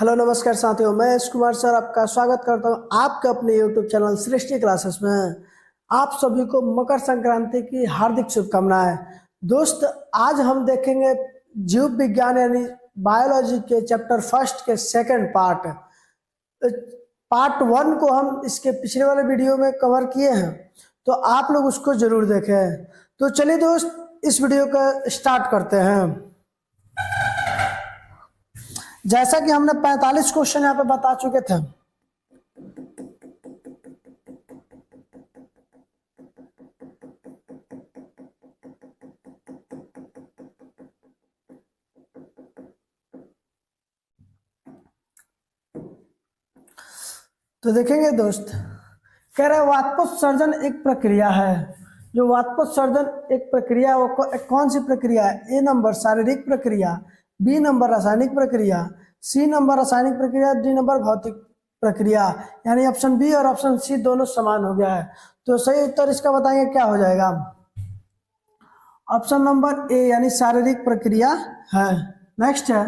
Hello नमस्कार साथियों, मैं यश कुमार सर आपका स्वागत करता हूं आपके अपने यूट्यूब चैनल सृष्टि क्लासेस में। आप सभी को मकर संक्रांति की हार्दिक शुभकामनाएं। दोस्त, आज हम देखेंगे जीव विज्ञान यानी बायोलॉजी के चैप्टर फर्स्ट के सेकंड पार्ट वन को हम इसके पिछले वाले वीडियो में कवर किए हैं, तो आप लोग उसको जरूर देखें। तो चलिए दोस्त, इस वीडियो का स्टार्ट करते हैं। जैसा कि हमने 45 क्वेश्चन यहाँ पे बता चुके थे, तो देखेंगे दोस्त। कह रहे वाष्पोत्सर्जन एक प्रक्रिया है। जो वाष्पोत्सर्जन एक प्रक्रिया वो कौन सी प्रक्रिया है? ए नंबर शारीरिक प्रक्रिया, बी नंबर रासायनिक प्रक्रिया, सी नंबर रासायनिक प्रक्रिया, डी नंबर भौतिक प्रक्रिया। यानी ऑप्शन बी और ऑप्शन सी दोनों समान हो गया है। तो सही उत्तर इसका बताएंगे क्या हो जाएगा? ऑप्शन नंबर ए यानी शारीरिक प्रक्रिया है। नेक्स्ट है,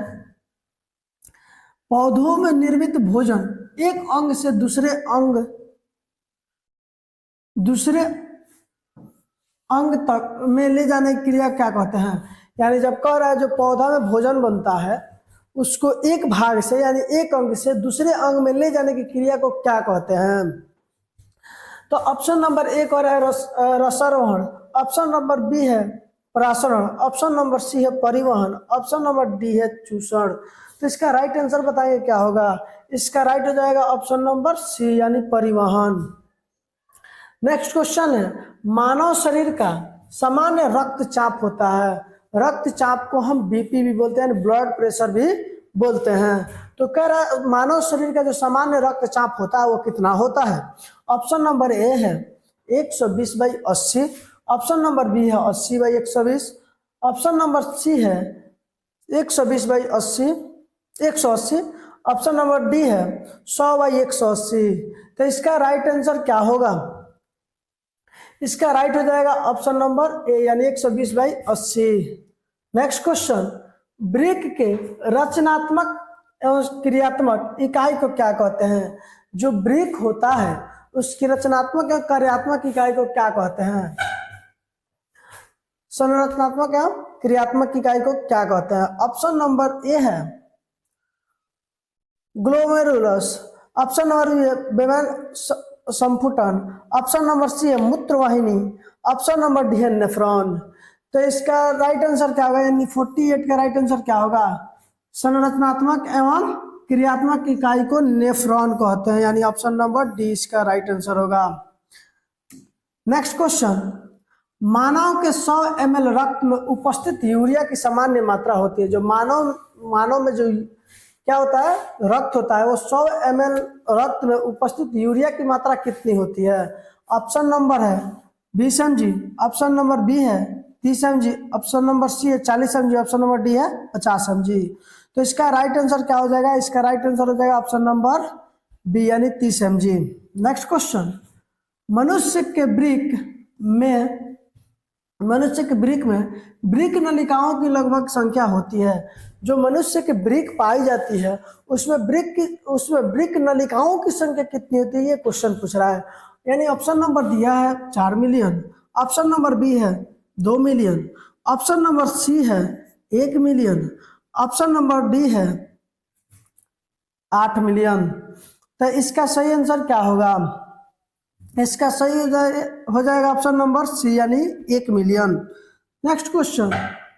पौधों में निर्मित भोजन एक अंग से दूसरे अंग तक में ले जाने की क्रिया क्या कहते हैं? यानी जब कह रहा है जो पौधा में भोजन बनता है उसको एक भाग से यानी एक अंग से दूसरे अंग में ले जाने की क्रिया को क्या कहते हैं? तो ऑप्शन नंबर ए कह रहा है रसारोहण, ऑप्शन नंबर बी है परासरण, ऑप्शन नंबर सी है परिवहन, ऑप्शन नंबर डी है चूषण। तो इसका राइट आंसर बताइए क्या होगा? इसका राइट हो जाएगा ऑप्शन नंबर सी यानी परिवहन। नेक्स्ट क्वेश्चन है, मानव शरीर का सामान्य रक्तचाप होता है। रक्तचाप को हम बीपी भी बोलते हैं, ब्लड प्रेशर भी बोलते हैं। तो कह रहा है मानव शरीर का जो सामान्य रक्तचाप होता है वो कितना होता है? ऑप्शन नंबर ए है 120/80, ऑप्शन नंबर बी है 80/120, ऑप्शन नंबर सी है 120/80 180, ऑप्शन नंबर डी है 100/180। तो इसका राइट आंसर क्या होगा? इसका राइट हो जाएगा ऑप्शन नंबर ए यानी 120/80। नेक्स्ट क्वेश्चन, ब्रिक के रचनात्मक एवं क्रियात्मक इकाई को क्या कहते हैं? जो ब्रिक होता है उसकी रचनात्मक या कार्यात्मक इकाई को क्या कहते हैं? संरचनात्मक एवं क्रियात्मक इकाई को क्या कहते हैं? ऑप्शन नंबर ए है ग्लोमेरुलस, ऑप्शन नंबर बी है बेमेन संपुटन, ऑप्शन नंबर सी है मूत्रवाहिनी, ऑप्शन नंबर डी है नेफ्रॉन। तो इसका राइट आंसर क्या होगा? यानी 48 का राइट आंसर क्या होगा? संरचनात्मक एवं क्रियात्मक इकाई को नेफ्रॉन कहते हैं, यानी ऑप्शन नंबर डी इसका राइट आंसर होगा। नेक्स्ट क्वेश्चन, मानव के 100 ml रक्त में उपस्थित यूरिया की सामान्य मात्रा होती है। जो मानव में जो क्या होता है, रक्त होता है, वो 100 ml रक्त में उपस्थित यूरिया की मात्रा कितनी होती है? ऑप्शन नंबर है 20 mg, ऑप्शन नंबर बी है 30 mg, ऑप्शन नंबर सी है 40 mg, ऑप्शन नंबर डी है 50 mg। तो इसका राइट आंसर क्या हो जाएगा? इसका राइट आंसर हो जाएगा ऑप्शन नंबर बी यानी 30 mg। नेक्स्ट क्वेश्चन, मनुष्य के ब्रिक में ब्रिक नलिकाओं की लगभग संख्या होती है। जो मनुष्य के ब्रिक पाई जाती है उसमें ब्रिक नलिकाओं की संख्या कितनी होती है, ये क्वेश्चन पूछ रहा है। यानी ऑप्शन नंबर दिया है 4 मिलियन, ऑप्शन नंबर बी है 2 मिलियन, ऑप्शन नंबर सी है 1 मिलियन, ऑप्शन नंबर डी है 8 मिलियन। तो इसका सही आंसर क्या होगा? इसका सही हो जाएगा ऑप्शन नंबर सी यानी 1 मिलियन। नेक्स्ट क्वेश्चन,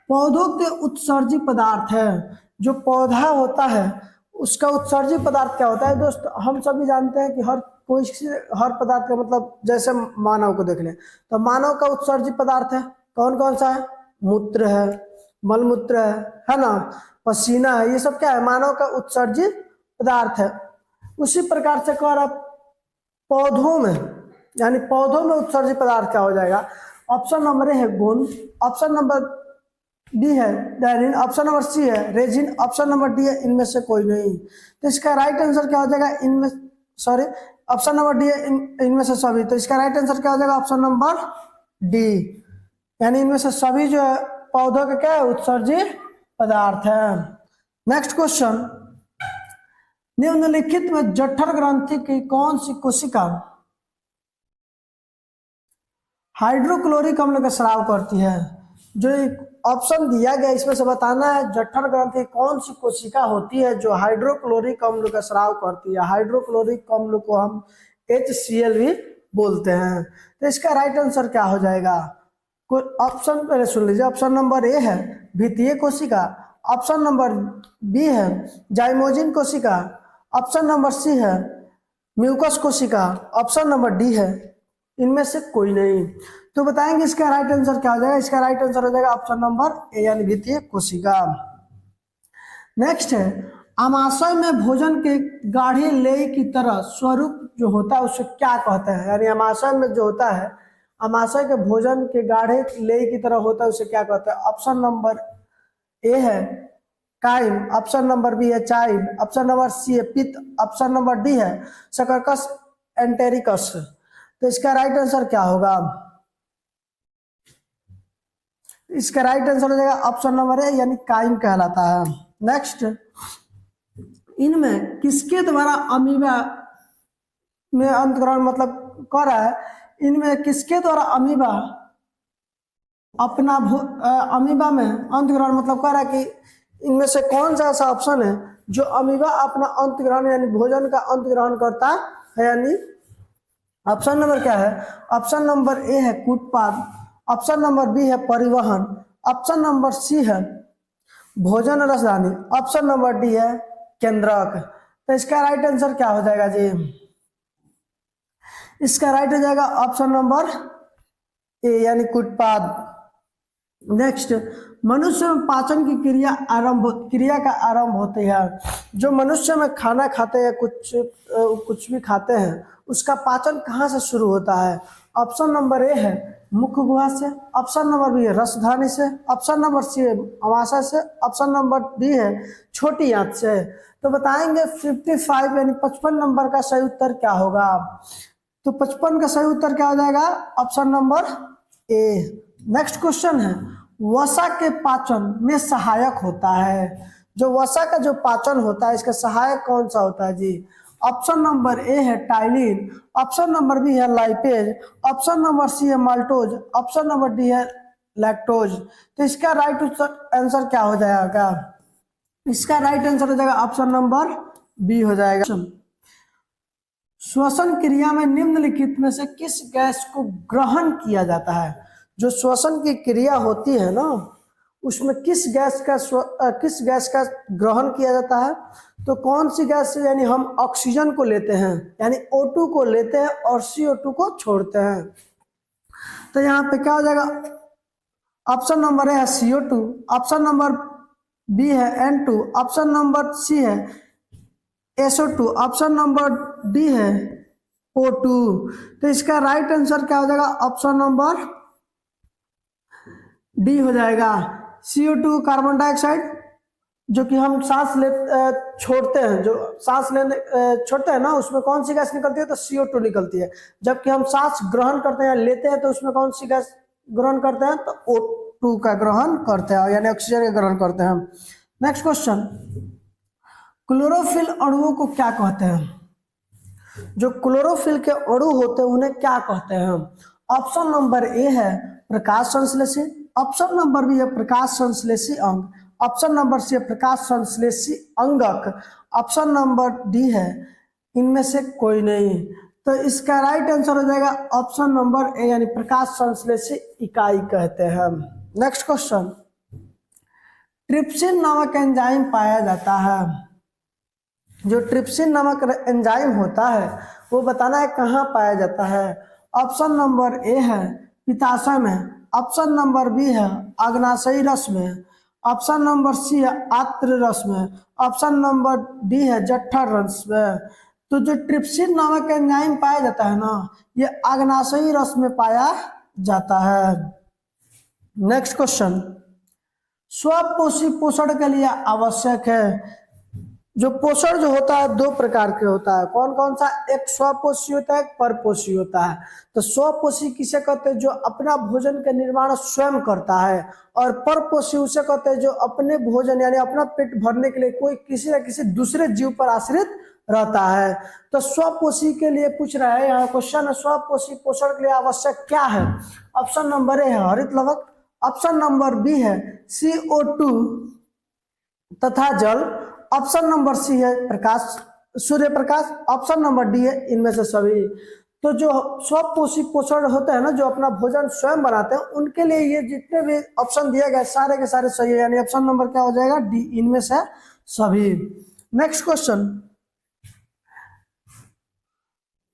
पौधों के उत्सर्जी पदार्थ है। जो पौधा होता है उसका उत्सर्जी पदार्थ क्या होता है? दोस्त, हम सभी जानते हैं कि हर पदार्थ का मतलब, जैसे मानव को देख लें तो मानव का उत्सर्जी पदार्थ है कौन कौन सा है? मूत्र है, मलमूत्र है ना, पसीना है, ये सब क्या है? मानव का उत्सर्जी पदार्थ है। उसी प्रकार से कह रहा पौधों में उत्सर्जित पदार्थ क्या हो जाएगा? ऑप्शन नंबर ए है गोंद, ऑप्शन नंबर डी है डायरिन, ऑप्शन नंबर सी है रेजिन, ऑप्शन नंबर डी है इनमें से कोई नहीं। तो इसका राइट आंसर क्या हो जाएगा? ऑप्शन नंबर डी है इनमें से सभी। तो इसका राइट आंसर क्या हो जाएगा? ऑप्शन नंबर डी यानी इनमें से सभी जो है पौधों का क्या है? उत्सर्जित पदार्थ है। नेक्स्ट क्वेश्चन, निम्नलिखित में जठर ग्रंथि की कौन सी कोशिका हाइड्रोक्लोरिक अम्ल का स्राव करती है? जो एक ऑप्शन दिया गया इसमें से बताना है जठर ग्रंथि कौन सी कोशिका होती है जो हाइड्रोक्लोरिक अम्ल का स्राव करती है। हाइड्रोक्लोरिक अम्ल को हम HCl भी बोलते हैं। तो इसका राइट आंसर क्या हो जाएगा? कोई ऑप्शन पहले सुन लीजिए। ऑप्शन नंबर ए है भित्तीय कोशिका, ऑप्शन नंबर बी है जाइमोजिन कोशिका, ऑप्शन नंबर सी है म्यूकस कोशिका, ऑप्शन नंबर डी है इनमें से कोई नहीं। तो बताएंगे इसका राइट आंसर क्या हो जाएगा? इसका राइट आंसर हो जाएगा ऑप्शन नंबर ए यानी भित्तीय कोशिका। नेक्स्ट है आमाशय में भोजन के गाढ़े लेय की तरह स्वरूप जो होता है उसे क्या कहते हैं? यानी आमाशय में जो होता है, आमाशय के भोजन के गाढ़े लेय की तरह होता है उसे क्या कहते हैं? ऑप्शन नंबर ए है काइम, ऑप्शन नंबर बी है चाइम, ऑप्शन नंबर सी है पित्त, ऑप्शन नंबर डी है सकर्कस एंटेरिकस। तो इसका राइट आंसर क्या होगा? इसका राइट आंसर हो जाएगा ऑप्शन नंबर ए यानी काइम कहलाता है। नेक्स्ट, इनमें किसके द्वारा अमीबा में अंतग्रहण मतलब कर रहा है? इनमें किसके द्वारा अमीबा अपना अमीबा में अंतग्रहण मतलब कर रहा है कि इनमें से कौन सा ऐसा ऑप्शन है जो अमीबा अपना अंतग्रहण यानी भोजन का अंतग्रहण करता है? यानी ऑप्शन नंबर क्या है? ऑप्शन नंबर ए है कूटपाद, ऑप्शन नंबर बी है परिवहन, ऑप्शन नंबर सी है भोजन रसदानी, ऑप्शन नंबर डी है केंद्रक। तो इसका राइट आंसर क्या हो जाएगा जी? इसका राइट हो जाएगा ऑप्शन नंबर ए यानी कूटपाद। नेक्स्ट, मनुष्य में पाचन की क्रिया का आरंभ होती है। जो मनुष्य में खाना खाते हैं कुछ भी खाते हैं उसका पाचन कहाँ से शुरू होता है? ऑप्शन नंबर ए है मुख गुहा से, ऑप्शन नंबर बी है रसधानी से, ऑप्शन नंबर सी है अमाशय से, ऑप्शन नंबर डी है छोटी आंत से। तो बताएंगे 55 यानी 55 नंबर का सही उत्तर क्या होगा? तो 55 का सही उत्तर क्या हो जाएगा? Option number A. Next question है वसा के पाचन में सहायक होता है। जो वसा का जो पाचन होता है इसका सहायक कौन सा होता है जी? ऑप्शन नंबर ए है टाइलिन, ऑप्शन नंबर बी है लाइपेज, ऑप्शन नंबर सी है माल्टोज, ऑप्शन नंबर डी है लैक्टोज। तो इसका राइट आंसर क्या हो जाएगा? इसका राइट आंसर हो जाएगा ऑप्शन नंबर बी हो जाएगा। श्वसन क्रिया में निम्नलिखित में से किस गैस को ग्रहण किया जाता है? जो श्वसन की क्रिया होती है ना उसमें किस गैस का ग्रहण किया जाता है? तो कौन सी गैस से? यानी हम ऑक्सीजन को लेते हैं यानी O2 को लेते हैं और CO2 को छोड़ते हैं। तो यहाँ पे क्या हो जाएगा? ऑप्शन नंबर ए है CO2, ऑप्शन नंबर बी है N2, ऑप्शन नंबर सी है SO2, ऑप्शन नंबर डी है O2। तो इसका राइट आंसर क्या हो जाएगा? ऑप्शन नंबर डी हो जाएगा। CO2 कार्बन डाइऑक्साइड जो कि हम सांस ले छोड़ते हैं, जो सांस लेने छोड़ते हैं ना उसमें कौन सी गैस निकलती है? तो CO2 निकलती है। जबकि हम सांस ग्रहण करते हैं लेते हैं तो उसमें कौन सी गैस ग्रहण करते हैं? तो O2 का ग्रहण करते हैं यानी ऑक्सीजन का ग्रहण करते हैं। नेक्स्ट क्वेश्चन, क्लोरोफिल अणुओं को क्या कहते हैं? जो क्लोरोफिल के अणु होते हैं उन्हें क्या कहते हैं? ऑप्शन नंबर ए है प्रकाश संश्लेषी, ऑप्शन नंबर बी है प्रकाश संश्लेषी अंग, ऑप्शन नंबर सी है प्रकाश संश्लेषी अंगक, ऑप्शन नंबर डी है इनमें से कोई नहीं। तो इसका राइट आंसर हो जाएगा ऑप्शन नंबर ए यानी प्रकाश संश्लेषी इकाई कहते हैं। नेक्स्ट क्वेश्चन, ट्रिप्सिन नामक एंजाइम पाया जाता है। जो ट्रिप्सिन नामक एंजाइम होता है वो बताना है कहाँ पाया जाता है? ऑप्शन नंबर ए है पित्ताशय में, ऑप्शन नंबर बी है अग्नाशयी रस में, ऑप्शन नंबर सी है आत्र रस में, ऑप्शन नंबर डी है जठर रस में। तो जो ट्रिप्सिन नामक एंजाइम पाया जाता है ना ये अग्नाशयी रस में पाया जाता है। नेक्स्ट क्वेश्चन, स्वपोषी पोषण के लिए आवश्यक है। जो पोषण जो होता है दो प्रकार के होता है। कौन कौन सा? एक स्वपोषी होता है, एक परपोषी होता है। तो स्वपोषी किसे कहते हैं? जो अपना भोजन का निर्माण स्वयं करता है। और परपोषी उसे कहते हैं जो अपने भोजन यानी अपना पेट भरने के लिए कोई किसी न किसी दूसरे जीव पर आश्रित रहता है। तो स्वपोषी के लिए पूछ रहा है यहाँ क्वेश्चन, स्वपोषी पोषण के लिए आवश्यक क्या है? ऑप्शन नंबर ए है हरित लवक, ऑप्शन नंबर बी है CO2 तथा जल, ऑप्शन नंबर सी है प्रकाश, Surya Prakash, option number D है इनमें से सभी। तो जो स्वपोषी पोषण होते हैं ना, जो अपना भोजन स्वयं बनाते हैं, उनके लिए ये जितने भी ऑप्शन दिए गए सारे के सारे सही है, यानी ऑप्शन नंबर क्या हो जाएगा? डी, इनमें से सभी। नेक्स्ट क्वेश्चन,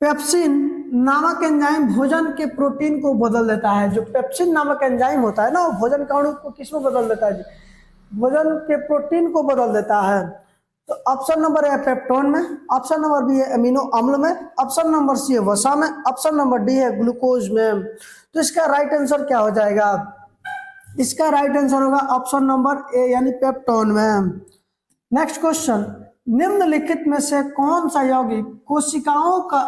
पेप्सिन नामक एंजाइम भोजन के प्रोटीन को बदल देता है। जो पेप्सिन नामक एंजाइम होता है ना, वो भोजन के अणु को किसमें बदल देता है? भोजन के प्रोटीन को बदल देता है। तो ऑप्शन नंबर ए पेप्टोन में, ऑप्शन नंबर बी है अमीनो अम्ल में, ऑप्शन नंबर सी है वसा में, ऑप्शन नंबर डी है ग्लूकोज में। तो इसका राइट आंसर क्या हो जाएगा? इसका राइट आंसर होगा ऑप्शन नंबर ए यानी पेप्टोन में। नेक्स्ट क्वेश्चन, निम्नलिखित में से कौन सा यौगिक कोशिकाओं का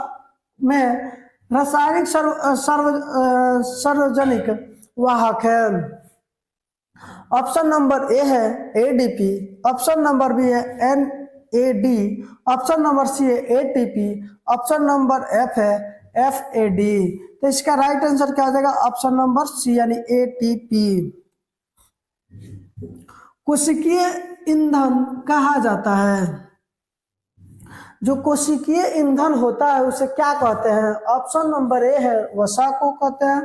में रासायनिक सार्वजनिक वाहक है? ऑप्शन नंबर ए है ADP, ऑप्शन नंबर बी है NAD, ऑप्शन नंबर सी है ATP, ऑप्शन नंबर एफ है FAD। तो इसका राइट आंसर क्या हो जाएगा? ऑप्शन नंबर सी यानी ATP। कोशिकीय ईंधन कहा जाता है। जो कोशिकीय ईंधन होता है उसे क्या कहते हैं? ऑप्शन नंबर ए है वसा को कहते हैं,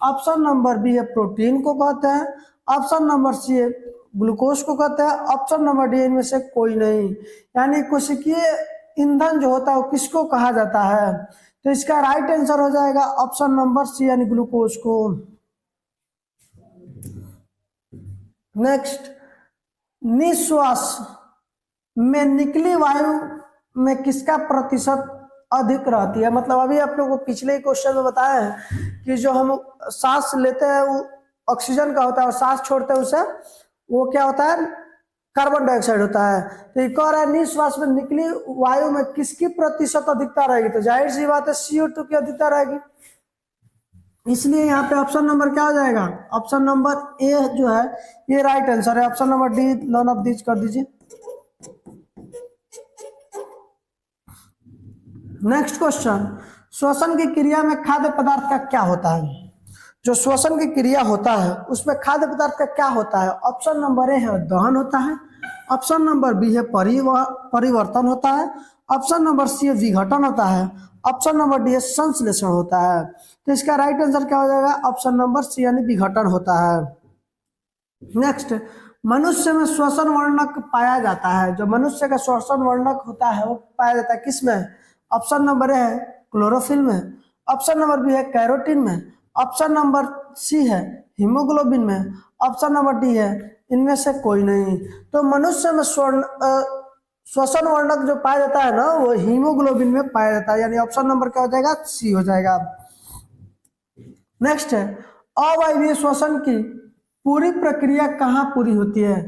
ऑप्शन नंबर बी है प्रोटीन को कहते हैं, ऑप्शन नंबर सी है ग्लूकोज को कहते हैं, ऑप्शन नंबर डी इनमें से कोई नहीं। यानी कोशिकीय ईंधन जो होता है वो किसको कहा जाता है? तो इसका राइट आंसर हो जाएगा ऑप्शन नंबर सी यानी ग्लूकोज को। नेक्स्ट, निश्वास में निकली वायु में किसका प्रतिशत अधिक रहती है? मतलब अभी आप लोगों को पिछले क्वेश्चन में बताया है कि जो हम सांस लेते हैं वो ऑक्सीजन का होता है और सांस छोड़ते हैं उसे वो क्या होता है? कार्बन डाइऑक्साइड होता है। तो ये कह रहा है निश्वास में निकली वायु में किसकी प्रतिशत अधिकता रहेगी? तो जाहिर सी बात है CO2 की अधिकता रहेगी। इसलिए यहाँ पे ऑप्शन नंबर क्या हो जाएगा? ऑप्शन नंबर ए जो है ये राइट आंसर है। Option number D none of this कर दीजिए। नेक्स्ट क्वेश्चन, श्वसन की क्रिया में खाद्य पदार्थ का क्या होता है? जो श्वसन की क्रिया होता है उसमें खाद्य पदार्थ का क्या होता है? ऑप्शन नंबर ए है दहन होता है, ऑप्शन नंबर बी है परिवर्तन होता है, ऑप्शन नंबर सी है विघटन होता है, ऑप्शन नंबर डी है संश्लेषण होता है। तो इसका राइट आंसर क्या हो जाएगा? ऑप्शन नंबर सी यानी विघटन होता है। नेक्स्ट, मनुष्य में श्वसन वर्णक पाया जाता है। जो मनुष्य का श्वसन वर्णक होता है वो पाया जाता है किसमें? ऑप्शन नंबर ए है क्लोरोफिल में, ऑप्शन नंबर बी है कैरोटीन में, ऑप्शन नंबर सी है हीमोग्लोबिन में, ऑप्शन नंबर डी है इनमें से कोई नहीं। तो मनुष्य में श्वसन वर्णक जो पाया जाता है ना वो हीमोग्लोबिन में पाया जाता है, यानी ऑप्शन नंबर क्या हो जाएगा? सी हो जाएगा। नेक्स्ट है, अवायवीय श्वसन की पूरी प्रक्रिया कहाँ पूरी होती है?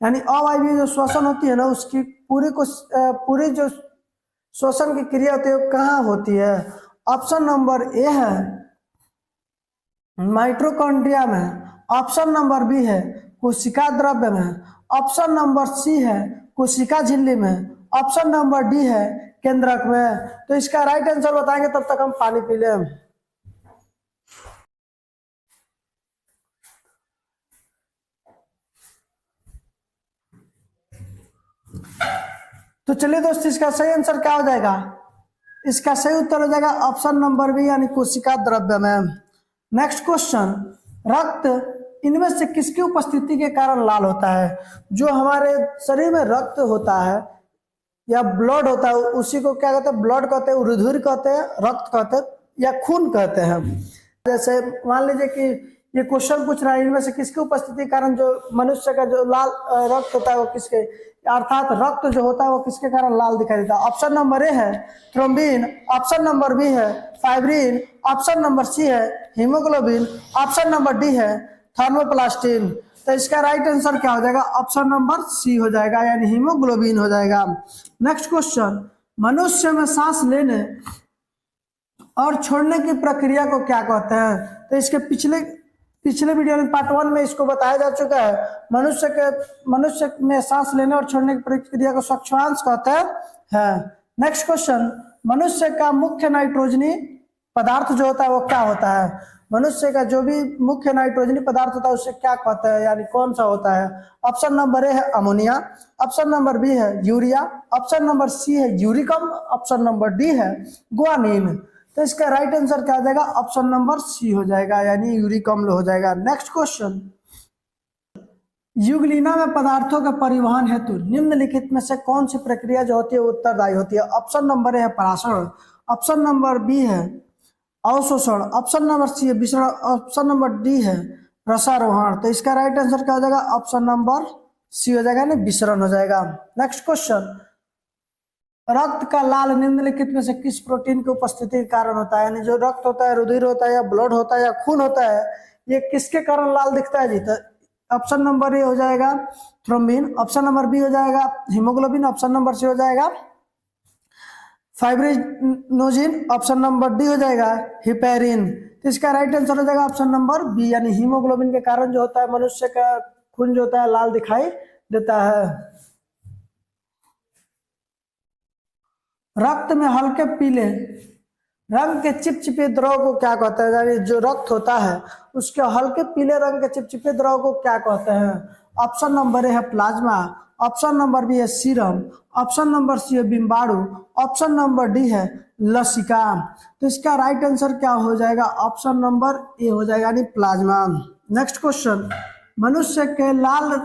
यानी अवायवीय जो श्वसन होती है ना उसकी पूरी जो श्वसन की क्रिया होती है वो कहाँ होती है? ऑप्शन नंबर ए है माइटोकॉन्ड्रिया में, ऑप्शन नंबर बी है कोशिका द्रव्य में, ऑप्शन नंबर सी है कोशिका झिल्ली में, ऑप्शन नंबर डी है केंद्रक में। तो इसका राइट आंसर बताएंगे तब तक हम पानी पी लें। तो चलिए दोस्तों इसका सही आंसर क्या हो जाएगा? इसका सही उत्तर हो जाएगा ऑप्शन नंबर बी यानी कोशिका द्रव्य में। नेक्स्ट क्वेश्चन, रक्त इनमें से किसकी उपस्थिति के कारण लाल होता है? जो हमारे शरीर में रक्त होता है या ब्लड होता है उसी को क्या कहते हैं? ब्लड कहते हैं, रुधिर कहते हैं, रक्त कहते हैं या खून कहते हैं। जैसे मान लीजिए कि ये क्वेश्चन पूछ रहा है इनमें से किसकी उपस्थिति के कारण जो मनुष्य का जो लाल रक्त होता है वो किसके, अर्थात रक्त जो होता है वो किसके कारण लाल दिखाई देता है? ऑप्शन नंबर ए है थ्रोम्बिन, ऑप्शन नंबर बी है फाइब्रिन, ऑप्शन नंबर सी है हीमोग्लोबिन, ऑप्शन नंबर डी है थर्मोप्लास्टिन। तो इसका राइट आंसर क्या हो जाएगा? ऑप्शन नंबर सी हो जाएगा यानी हीमोग्लोबिन हो जाएगा। नेक्स्ट क्वेश्चन, मनुष्य में सांस लेने और छोड़ने की प्रक्रिया को क्या कहते हैं? तो इसके पिछले वीडियो में पार्ट 1 में इसको बताया जा चुका है। मनुष्य में सांस लेने और छोड़ने की प्रक्रिया को श्वासोच्छ्वास कहते हैं। नेक्स्ट क्वेश्चन, मनुष्य का मुख्य नाइट्रोजनी पदार्थ जो होता है वो क्या होता है? मनुष्य का जो भी मुख्य नाइट्रोजनी पदार्थ होता है उससे क्या कहते हैं, यानी कौन सा होता है? ऑप्शन नंबर ए है अमोनिया, ऑप्शन नंबर बी है यूरिया, ऑप्शन नंबर सी है यूरिकम, ऑप्शन नंबर डी है गुआनिन। तो इसका राइट आंसर क्या हो जाएगा? ऑप्शन नंबर सी हो जाएगा, यानी यूरिक अम्ल हो जाएगा। नेक्स्ट क्वेश्चन, युगलिना में पदार्थों के परिवहन हेतु निम्नलिखित में से कौन सी प्रक्रिया जो होती है उत्तरदायी होती है? ऑप्शन नंबर ए है परासरण, ऑप्शन नंबर बी है अवशोषण, ऑप्शन नंबर सी है विसरण, ऑप्शन नंबर डी है रसारोहण। तो इसका राइट आंसर क्या हो जाएगा? ऑप्शन नंबर सी हो जाएगा, यानी विसरण हो जाएगा। नेक्स्ट क्वेश्चन, रक्त का लाल निम्नलिखित में से किस प्रोटीन की उपस्थिति के कारण होता है? यानी जो रक्त होता है, रुधिर होता है या ब्लड होता है या खून होता है, ये किसके कारण लाल दिखता है जी? तो ऑप्शन नंबर ए हो जाएगा थ्रोम्बिन, ऑप्शन नंबर बी हो जाएगा हीमोग्लोबिन, ऑप्शन नंबर सी हो जाएगा फाइब्रिनोजिन, ऑप्शन नंबर डी हो जाएगा हिपेरिन। तो इसका राइट आंसर हो जाएगा ऑप्शन नंबर बी, यानी हीमोग्लोबिन के कारण जो होता है मनुष्य का खून जो होता है लाल दिखाई देता है। रक्त में हल्के पीले रंग के चिपचिपे द्रव को क्या कहते हैं? यानी जो रक्त होता है उसके हल्के पीले रंग के चिपचिपे द्रव को क्या कहते हैं? ऑप्शन नंबर ए है प्लाज्मा, ऑप्शन नंबर बी है सीरम, ऑप्शन नंबर सी है बिम्बाणु, ऑप्शन नंबर डी है लसिका। तो इसका राइट आंसर क्या हो जाएगा? ऑप्शन नंबर ए हो जाएगा, यानी प्लाज्मा। नेक्स्ट क्वेश्चन, मनुष्य के लाल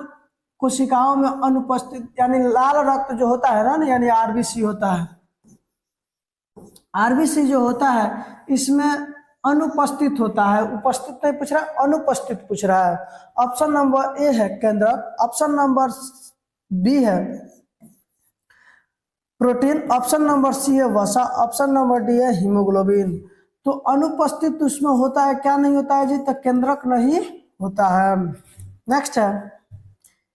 कोशिकाओं में अनुपस्थित, यानी लाल रक्त जो होता है ना, यानी आरबीसी होता है, आरबीसी जो होता है इसमें अनुपस्थित होता है, उपस्थित नहीं पूछ रहा है, अनुपस्थित पूछ रहा है। ऑप्शन नंबर ए है केंद्रक, ऑप्शन नंबर बी है प्रोटीन, ऑप्शन नंबर सी है वसा, ऑप्शन नंबर डी है हीमोग्लोबिन। तो अनुपस्थित उसमें होता है, क्या नहीं होता है जी? तो केंद्रक नहीं होता है। नेक्स्ट है,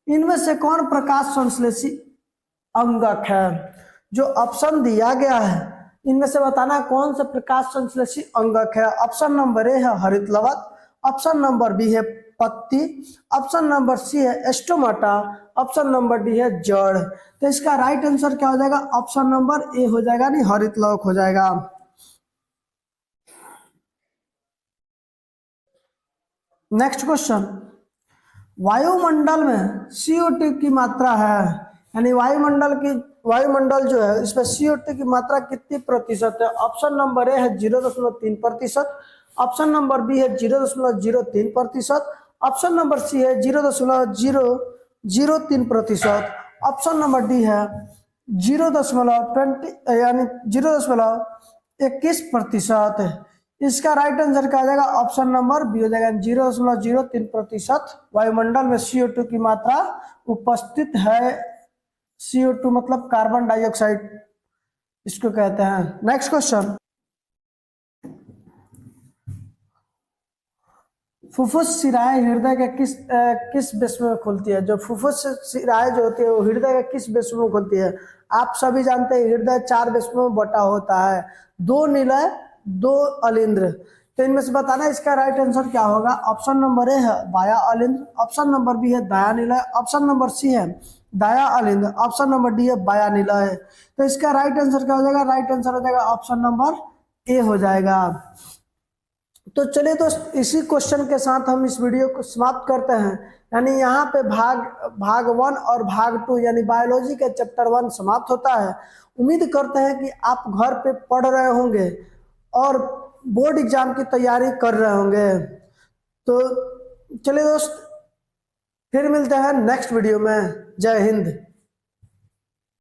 इनमें से कौन प्रकाश संश्लेषी अंगक है? जो ऑप्शन दिया गया है इनमें से बताना कौन सा प्रकाश संश्लेषी अंगक है। ऑप्शन नंबर ए है हरित लवक, ऑप्शन नंबर बी है पत्ती, ऑप्शन नंबर सी है स्टोमाटा, ऑप्शन नंबर डी है जड़। तो इसका राइट आंसर क्या हो जाएगा? ऑप्शन नंबर ए हो जाएगा, नहीं हरित लवक हो जाएगा। नेक्स्ट क्वेश्चन, वायुमंडल में CO2 की मात्रा है, यानी वायुमंडल जो है इसमें CO2 की मात्रा कितनी प्रतिशत है? ऑप्शन नंबर ए है 0.3%, ऑप्शन नंबर बी है 0.03%, ऑप्शन नंबर सी है 0.003%, ऑप्शन नंबर डी है 0.20 यानी 0.21%। इसका राइट आंसर क्या आ जाएगा? ऑप्शन नंबर बी हो जाएगा, 0.03% वायुमंडल में CO2 की मात्रा उपस्थित है। CO2 मतलब कार्बन डाइऑक्साइड इसको कहते हैं। नेक्स्ट क्वेश्चन, फुफ्फुस शिराएं हृदय के किस बेस्म में खुलती है? जो फुफ्फुस शिराएं जो होती है वो हृदय के किस बेस्म में खुलती है? आप सभी जानते हैं हृदय 4 बेस्मों में बटा होता है, 2 निलय 2 अलिंद्र। तो इनमें से बताना इसका राइट आंसर क्या होगा? ऑप्शन नंबर ए है बाया अलिंद्र, ऑप्शन नंबर बी है दाया निलय, ऑप्शन नंबर सी है दाया अलिंद्र, ऑप्शन नंबर डी है बाया निलय। तो इसका राइट आंसर क्या हो जाएगा? राइट आंसर हो जाएगा ऑप्शन नंबर ए हो जाएगा। तो चलिए दोस्त, इसी क्वेश्चन के साथ हम इस वीडियो को समाप्त करते हैं। यानी यहाँ पे भाग 1 और भाग 2 यानी बायोलॉजी के चैप्टर 1 समाप्त होता है। उम्मीद करते हैं कि आप घर पे पढ़ रहे होंगे और बोर्ड एग्जाम की तैयारी कर रहे होंगे। तो चलिए दोस्त, फिर मिलते हैं नेक्स्ट वीडियो में। जय हिंद।